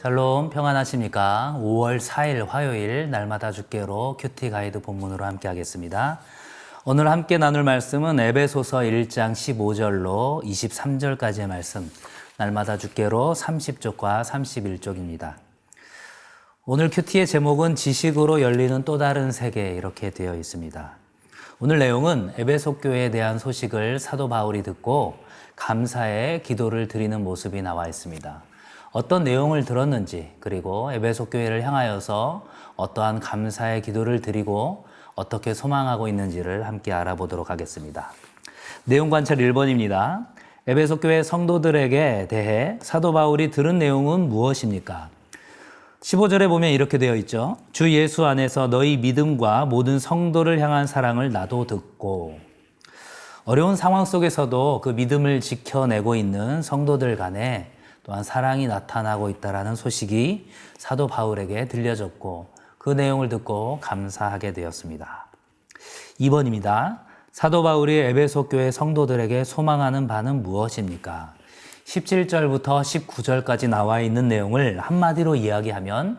샬롬 평안하십니까? 5월 4일 화요일 날마다 주께로 큐티 가이드 본문으로 함께 하겠습니다. 오늘 함께 나눌 말씀은 에베소서 1장 15절로 23절까지의 말씀, 날마다 주께로 30쪽과 31쪽입니다. 오늘 큐티의 제목은 지식으로 열리는 또 다른 세계, 이렇게 되어 있습니다. 오늘 내용은 에베소 교회에 대한 소식을 사도 바울이 듣고 감사의 기도를 드리는 모습이 나와 있습니다. 어떤 내용을 들었는지, 그리고 에베소 교회를 향하여서 어떠한 감사의 기도를 드리고 어떻게 소망하고 있는지를 함께 알아보도록 하겠습니다. 내용 관찰 1번입니다. 에베소 교회 성도들에게 대해 사도 바울이 들은 내용은 무엇입니까? 15절에 보면 이렇게 되어 있죠. 주 예수 안에서 너희 믿음과 모든 성도를 향한 사랑을 나도 듣고. 어려운 상황 속에서도 그 믿음을 지켜내고 있는 성도들 간에 또한 사랑이 나타나고 있다는 소식이 사도 바울에게 들려졌고 그 내용을 듣고 감사하게 되었습니다. 2번입니다. 사도 바울이 에베소 교회 성도들에게 소망하는 바는 무엇입니까? 17절부터 19절까지 나와 있는 내용을 한마디로 이야기하면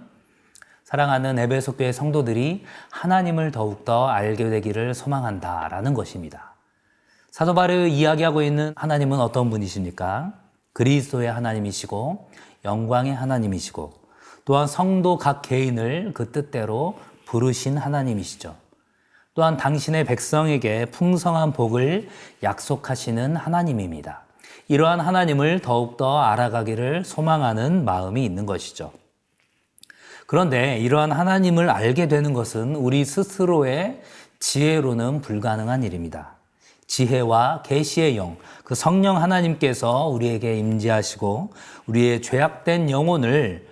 사랑하는 에베소 교회 성도들이 하나님을 더욱더 알게 되기를 소망한다라는 것입니다. 사도 바울이 이야기하고 있는 하나님은 어떤 분이십니까? 그리스도의 하나님이시고 영광의 하나님이시고 또한 성도 각 개인을 그 뜻대로 부르신 하나님이시죠. 또한 당신의 백성에게 풍성한 복을 약속하시는 하나님입니다. 이러한 하나님을 더욱더 알아가기를 소망하는 마음이 있는 것이죠. 그런데 이러한 하나님을 알게 되는 것은 우리 스스로의 지혜로는 불가능한 일입니다. 지혜와 계시의 영, 그 성령 하나님께서 우리에게 임재하시고 우리의 죄악된 영혼을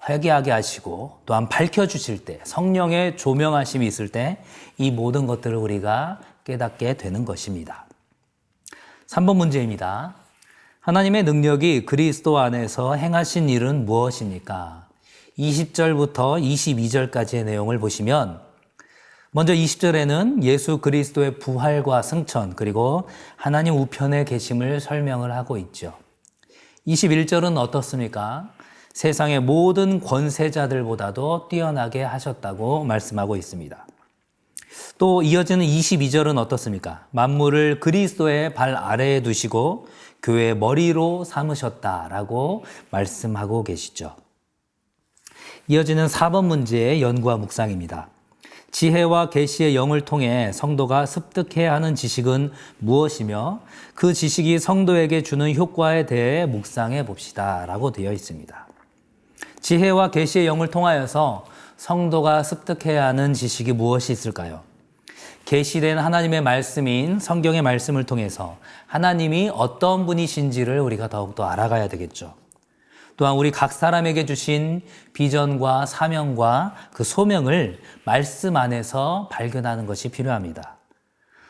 회개하게 하시고 또한 밝혀주실 때, 성령의 조명하심이 있을 때 이 모든 것들을 우리가 깨닫게 되는 것입니다. 3번 문제입니다. 하나님의 능력이 그리스도 안에서 행하신 일은 무엇입니까? 20절부터 22절까지의 내용을 보시면 먼저 20절에는 예수 그리스도의 부활과 승천, 그리고 하나님 우편에 계심을 설명을 하고 있죠. 21절은 어떻습니까? 세상의 모든 권세자들보다도 뛰어나게 하셨다고 말씀하고 있습니다. 또 이어지는 22절은 어떻습니까? 만물을 그리스도의 발 아래에 두시고 교회의 머리로 삼으셨다라고 말씀하고 계시죠. 이어지는 4번 문제의 연구와 묵상입니다. 지혜와 계시의 영을 통해 성도가 습득해야 하는 지식은 무엇이며 그 지식이 성도에게 주는 효과에 대해 묵상해 봅시다 라고 되어 있습니다. 지혜와 계시의 영을 통하여서 성도가 습득해야 하는 지식이 무엇이 있을까요? 계시된 하나님의 말씀인 성경의 말씀을 통해서 하나님이 어떤 분이신지를 우리가 더욱더 알아가야 되겠죠. 또한 우리 각 사람에게 주신 비전과 사명과 그 소명을 말씀 안에서 발견하는 것이 필요합니다.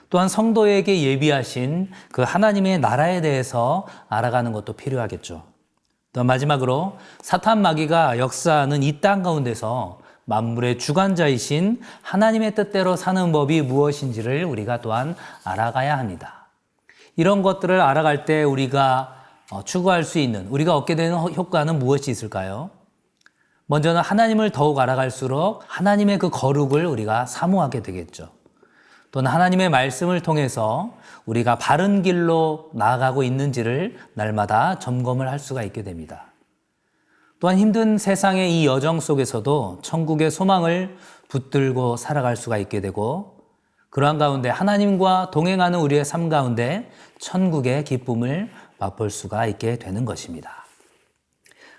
또한 성도에게 예비하신 그 하나님의 나라에 대해서 알아가는 것도 필요하겠죠. 또 마지막으로 사탄 마귀가 역사하는 이 땅 가운데서 만물의 주관자이신 하나님의 뜻대로 사는 법이 무엇인지를 우리가 또한 알아가야 합니다. 이런 것들을 알아갈 때 우리가 추구할 수 있는, 우리가 얻게 되는 효과는 무엇이 있을까요? 먼저는 하나님을 더욱 알아갈수록 하나님의 그 거룩을 우리가 사모하게 되겠죠. 또는 하나님의 말씀을 통해서 우리가 바른 길로 나아가고 있는지를 날마다 점검을 할 수가 있게 됩니다. 또한 힘든 세상의 이 여정 속에서도 천국의 소망을 붙들고 살아갈 수가 있게 되고 그러한 가운데 하나님과 동행하는 우리의 삶 가운데 천국의 기쁨을 맛볼 수가 있게 되는 것입니다.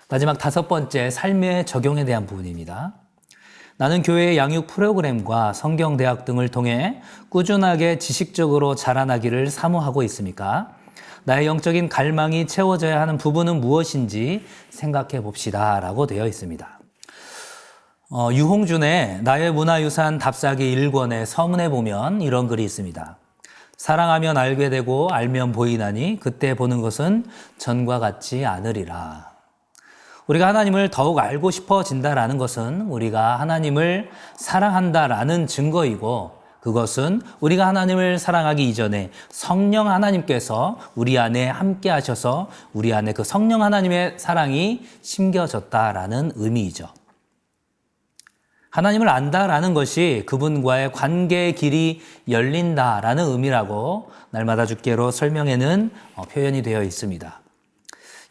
마지막 5번째, 삶의 적용에 대한 부분입니다. 나는 교회의 양육 프로그램과 성경대학 등을 통해 꾸준하게 지식적으로 자라나기를 사모하고 있습니까? 나의 영적인 갈망이 채워져야 하는 부분은 무엇인지 생각해 봅시다 라고 되어 있습니다. 유홍준의 나의 문화유산 답사기 1권의 서문에 보면 이런 글이 있습니다. 사랑하면 알게 되고 알면 보이나니 그때 보는 것은 전과 같지 않으리라. 우리가 하나님을 더욱 알고 싶어진다라는 것은 우리가 하나님을 사랑한다라는 증거이고 그것은 우리가 하나님을 사랑하기 이전에 성령 하나님께서 우리 안에 함께 하셔서 우리 안에 그 성령 하나님의 사랑이 심겨졌다라는 의미이죠. 하나님을 안다라는 것이 그분과의 관계의 길이 열린다라는 의미라고 날마다 주께로 설명에는 표현이 되어 있습니다.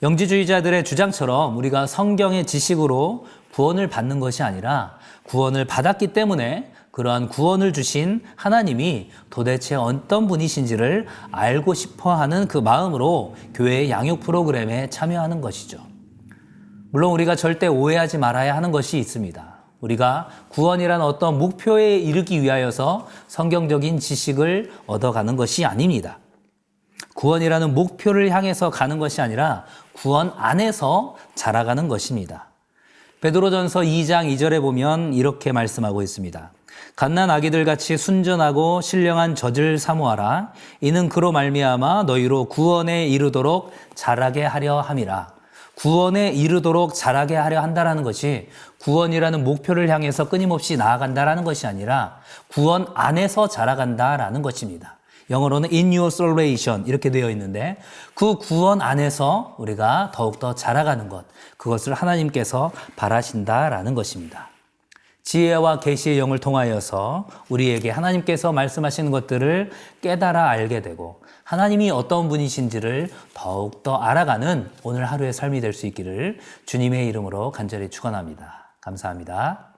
영지주의자들의 주장처럼 우리가 성경의 지식으로 구원을 받는 것이 아니라 구원을 받았기 때문에 그러한 구원을 주신 하나님이 도대체 어떤 분이신지를 알고 싶어하는 그 마음으로 교회의 양육 프로그램에 참여하는 것이죠. 물론 우리가 절대 오해하지 말아야 하는 것이 있습니다. 우리가 구원이라는 어떤 목표에 이르기 위하여서 성경적인 지식을 얻어가는 것이 아닙니다. 구원이라는 목표를 향해서 가는 것이 아니라 구원 안에서 자라가는 것입니다. 베드로전서 2장 2절에 보면 이렇게 말씀하고 있습니다. 갓난 아기들 같이 순전하고 신령한 젖을 사모하라. 이는 그로 말미암아 너희로 구원에 이르도록 자라게 하려 함이라. 구원에 이르도록 자라게 하려 한다라는 것이 구원이라는 목표를 향해서 끊임없이 나아간다라는 것이 아니라 구원 안에서 자라간다라는 것입니다. 영어로는 in your salvation 이렇게 되어 있는데 그 구원 안에서 우리가 더욱더 자라가는 것, 그것을 하나님께서 바라신다라는 것입니다. 지혜와 계시의 영을 통하여서 우리에게 하나님께서 말씀하시는 것들을 깨달아 알게 되고 하나님이 어떤 분이신지를 더욱더 알아가는 오늘 하루의 삶이 될 수 있기를 주님의 이름으로 간절히 축원합니다. 감사합니다.